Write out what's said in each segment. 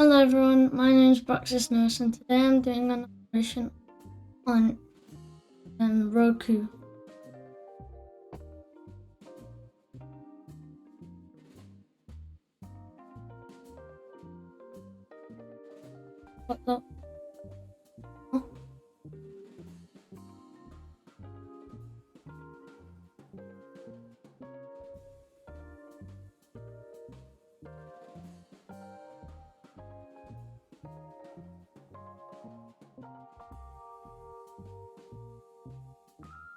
Hello everyone, my name is Praxis Nurse and today I'm doing an operation on Roku. What the? Oh.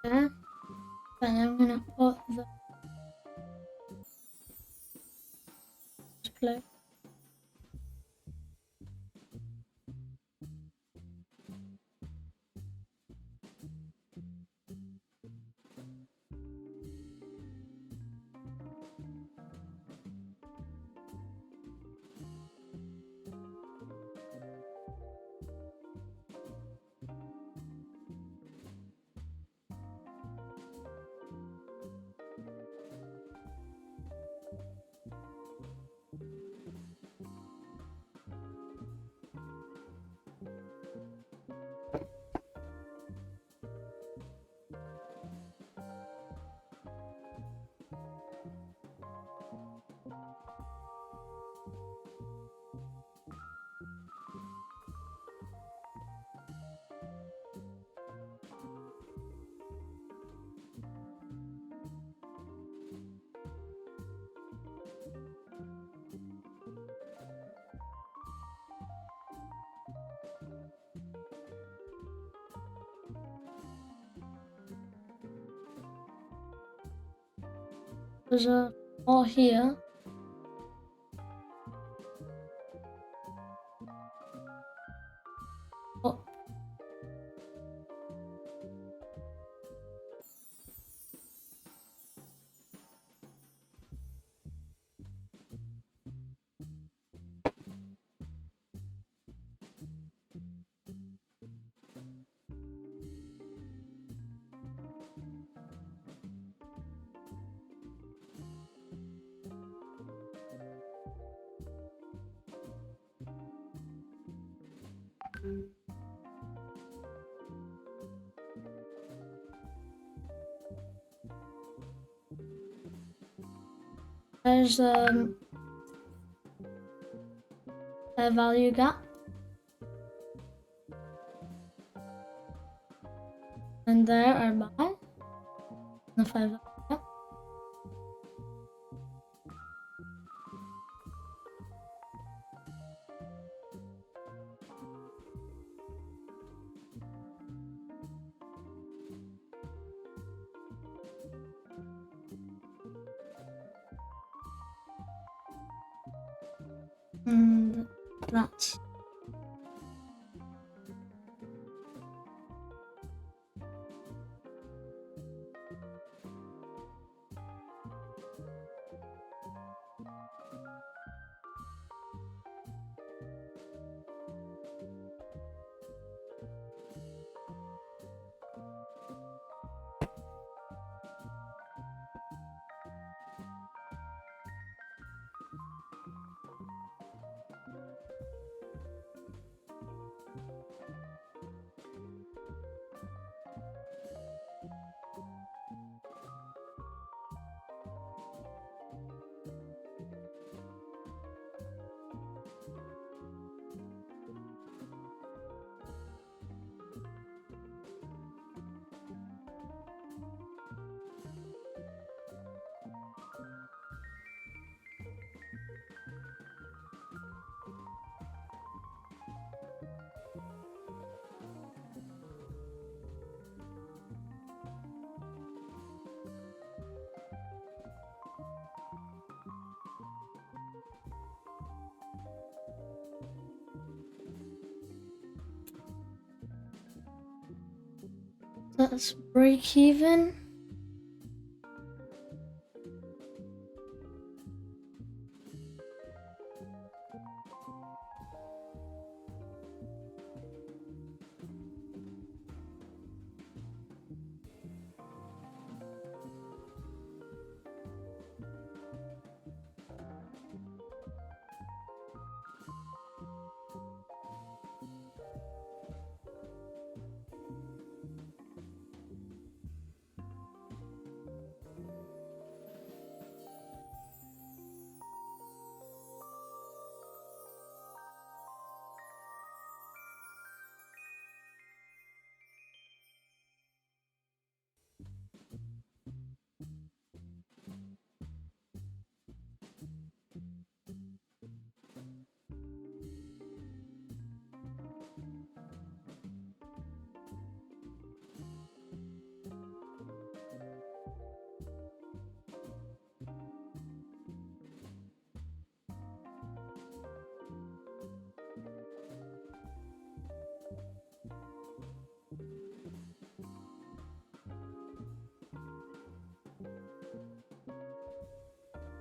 There. Then I'm gonna put the display. There's a bar here. Oh. There's a value gap, and there are buy the 5 value gap. And that's break even.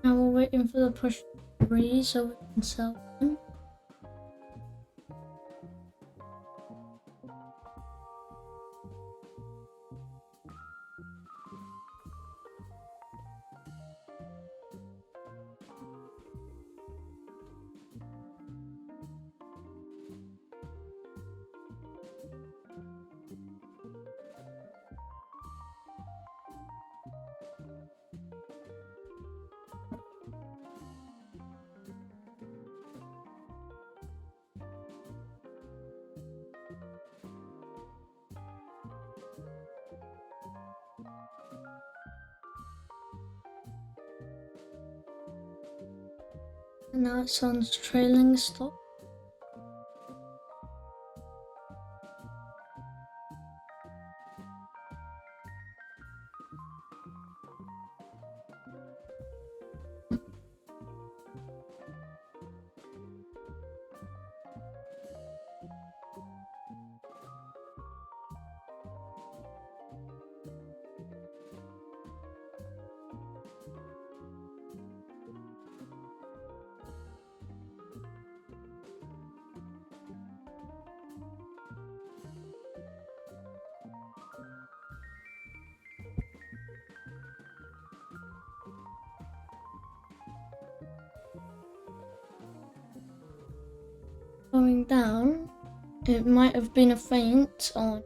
Now we're waiting for the push 3 so we can sell one. And now it's on trailing stop. Going down, it might have been a feint on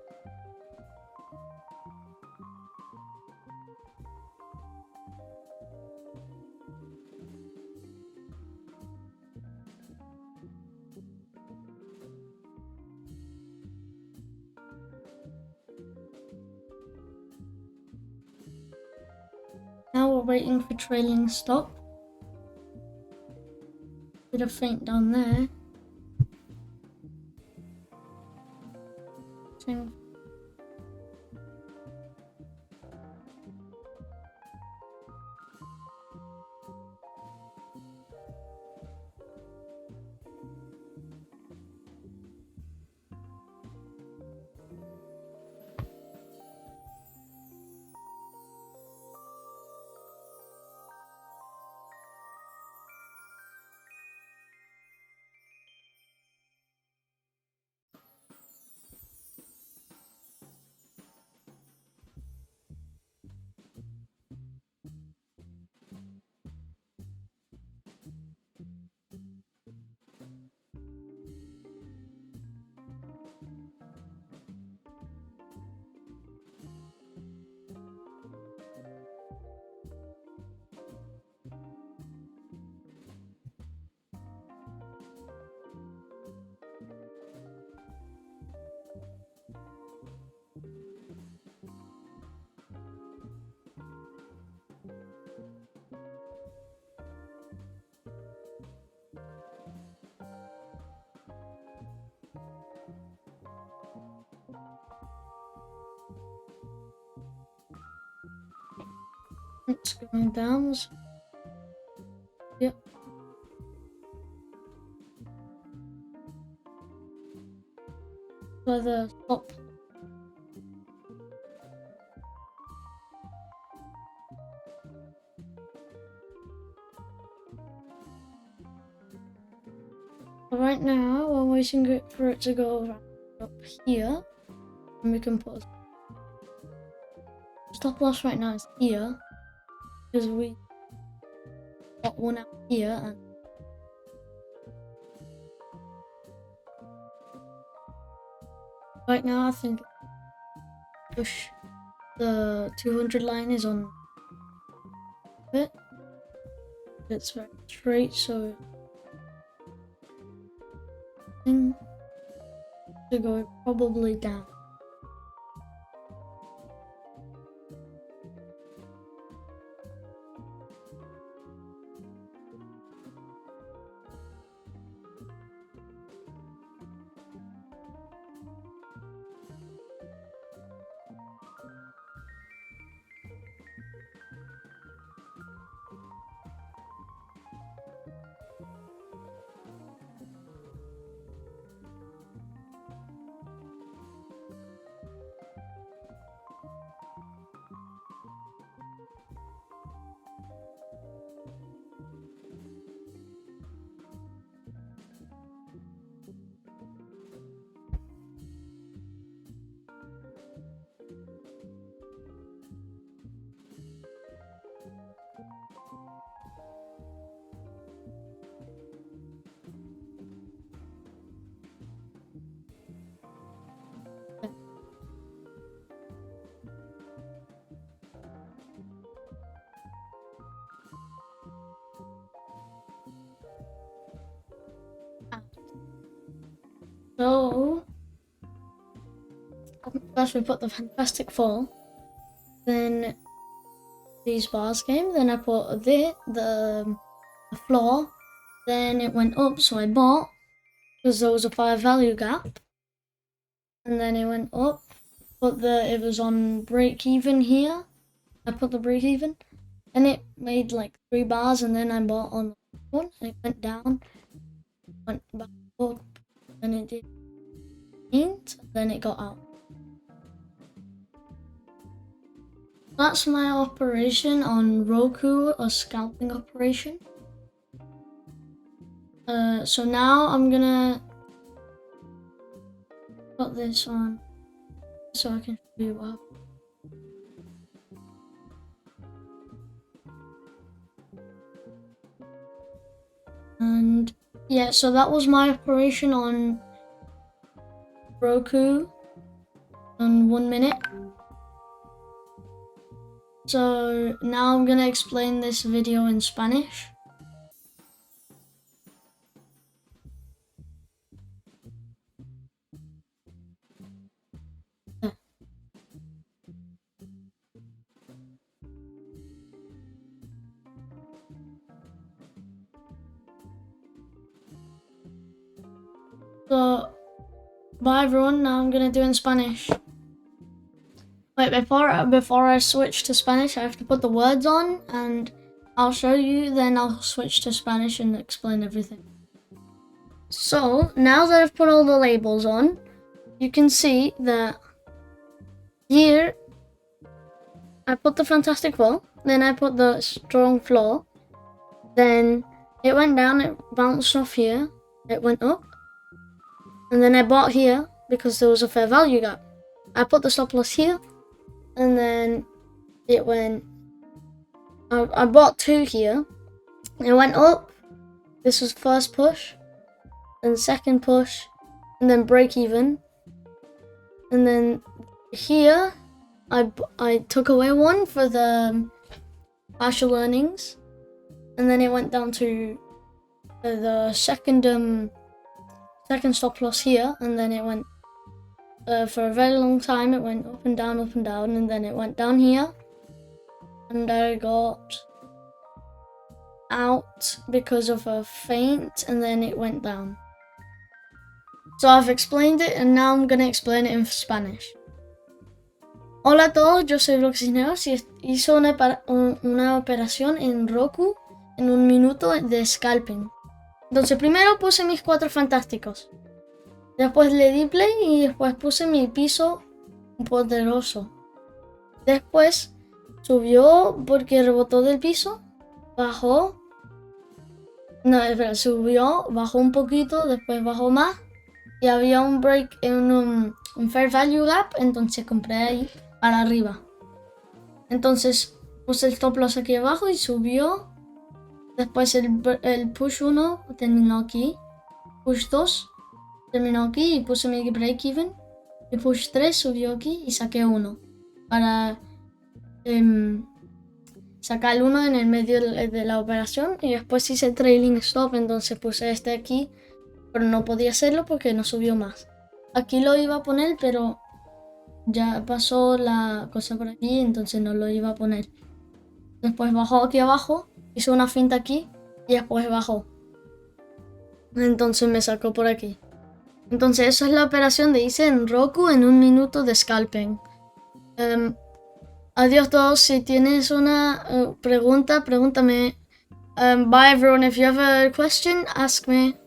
now we're waiting for trailing stop. Bit of feint down there. Same. It's going down. Yep. For the stop. Right now, we're waiting for it to go up here, and we can put a stop loss right now is here, because we got one out here, and right now I think push the 200 line is on it. It's very straight, so to go probably down. So first we put the fantastic fall, then these bars came, then I put the floor, then it went up, so I bought because there was a 5 value gap, and then it went up, but it was on break even here. I put the break even, and it made like 3 bars, and then I bought on one, and it went down, went back up, and it did paint, then it got out. That's my operation on Roku, a scalping operation. So now I'm gonna put this on so I can show you what happened. And yeah, so that was my operation on Roku in 1 minute. So now I'm gonna explain this video in Spanish. So, bye everyone, now I'm gonna do it in Spanish. Wait, before I switch to Spanish, I have to put the words on, and I'll show you, then I'll switch to Spanish and explain everything. So, now that I've put all the labels on, you can see that here, I put the fantastic wall, then I put the strong floor, then it went down, it bounced off here, it went up, and then I bought here because there was a fair value gap. I put the stop loss here, and then it went, I bought 2 here, it went up, this was first push, then second push, and then break even, and then here, I took away 1 for the partial earnings, and then it went down to the second stop loss here, and then it went for a very long time. It went up and down, and then it went down here, and I got out because of a feint, and then it went down. So I've explained it, and now I'm gonna explain it in Spanish. Hola a todos, yo soy Bloxisneos y hice una operación en Roku en 1 minuto de scalping. Entonces primero puse mis 4 fantásticos, después le di play y después puse mi piso poderoso. Después subió porque rebotó del piso, bajó, subió, bajó un poquito, después bajó más y había un break en un fair value gap, entonces compré ahí para arriba. Entonces puse el stop loss aquí abajo y subió. Después el push 1 terminó aquí, push 2 terminó aquí y puse mi break even, y push 3 subió aquí y saqué 1 para sacar el 1 en el medio de la operación, y después hice trailing stop, entonces puse este aquí, pero no podía hacerlo porque no subió más. Aquí lo iba a poner, pero ya pasó la cosa por aquí, entonces no lo iba a poner. Después bajó aquí abajo, hizo una finta aquí y después bajó. Entonces me sacó por aquí. Entonces esa es la operación que hice en Roku en 1 minuto de scalping. Adiós todos, si tienes una pregunta, pregúntame. Bye everyone, if you have a question, ask me.